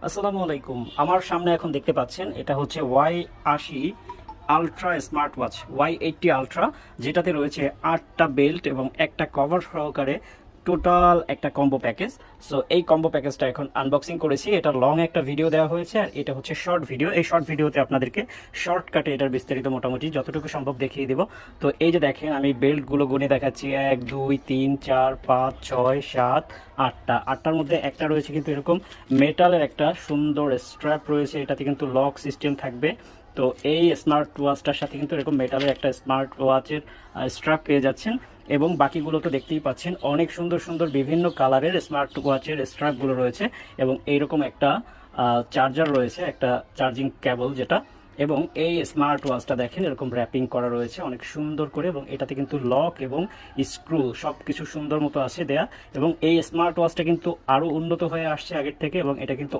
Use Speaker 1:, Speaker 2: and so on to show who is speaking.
Speaker 1: আসসালামু আলাইকুম। আমার সামনে এখন দেখতে পাচ্ছেন এটা হচ্ছে Y80 ultra smart watch Y80 ultra, যেটাতে রয়েছে 8টা বেল্ট এবং একটা কভার সহকারে টোটাল একটা কম্বো প্যাকেজ। সো এই কম্বো প্যাকেজটা এখন আনবক্সিং করেছি। এটা লং একটা ভিডিও দেওয়া হয়েছে আর এটা হচ্ছে শর্ট ভিডিও। এই শর্ট ভিডিওতে আপনাদেরকে শর্টকাটে এটার বিস্তারিত মোটামুটি যতটুকু সম্ভব দেখিয়ে দেবো। তো এই যে দেখেন, আমি বেল্টগুলো গুনে দেখাচ্ছি 1 2 3 4 5 6 7 8টার মধ্যে একটা রয়েছে কিন্তু এরকম মেটালের একটা সুন্দর স্ট্র্যাপ রয়েছে, এটাতে কিন্তু লক সিস্টেম থাকবে। তো এই স্মার্ট ওয়াচটার সাথে কিন্তু এরকম মেটালের একটা স্মার্ট ওয়াচের স্ট্র্যাপ পেয়ে যাচ্ছেন। এবং বাকিগুলো তো দেখতেই পাচ্ছেন, অনেক সুন্দর সুন্দর বিভিন্ন কালারের স্মার্ট ওয়াচের স্ট্র্যাপগুলো রয়েছে এবং এইরকম একটা চার্জার রয়েছে, একটা চার্জিং কেবল যেটা। এবং এই স্মার্ট ওয়াচটা দেখেন এরকম র্যাপিং করা রয়েছে অনেক সুন্দর করে, এবং এটাতে কিন্তু লক এবং স্ক্রু সব কিছু সুন্দর মতো আছে দেয়া। এবং এই স্মার্ট ওয়াচটা কিন্তু আরও উন্নত হয়ে আসছে আগের থেকে, এবং এটা কিন্তু